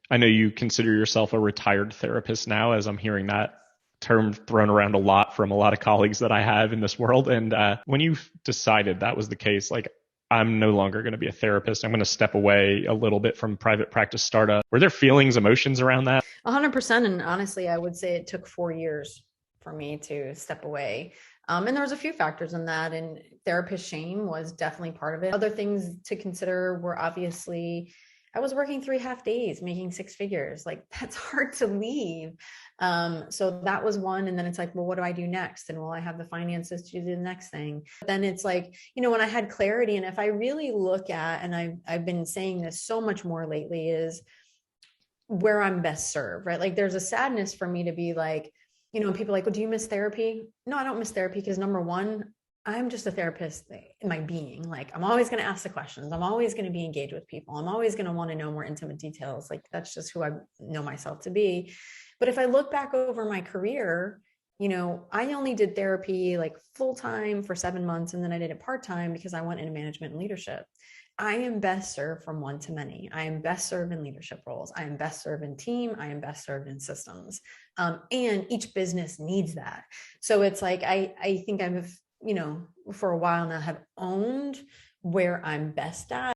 I know you consider yourself a retired therapist now, as I'm hearing that term thrown around a lot from a lot of colleagues that I have in this world. And when you decided that was the case, like, I'm no longer going to be a therapist, I'm going to step away a little bit from private practice startup. Were there feelings, emotions around that? 100%. And honestly, I would say it took 4 years for me to step away. And there was a few factors in that, and therapist shame was definitely part of it. Other things to consider were obviously I was working 3 half days, making six figures. Like that's hard to leave. So that was one. And then it's like, well, what do I do next? And will I have the finances to do the next thing? But then it's like, when I had clarity, and if I really look at, and I've been saying this so much more lately, is where I'm best served, right? Like there's a sadness for me to be like, people are like, well, do you miss therapy? No, I don't miss therapy because number one, I'm just a therapist in my being. Like I'm always going to ask the questions. I'm always going to be engaged with people. I'm always going to want to know more intimate details. Like that's just who I know myself to be. But if I look back over my career, I only did therapy like full time for 7 months, and then I did it part time because I went into management and leadership. I am best served from one to many. I am best served in leadership roles. I am best served in team. I am best served in systems. And each business needs that. So it's like, I think I've, for a while now have owned where I'm best at.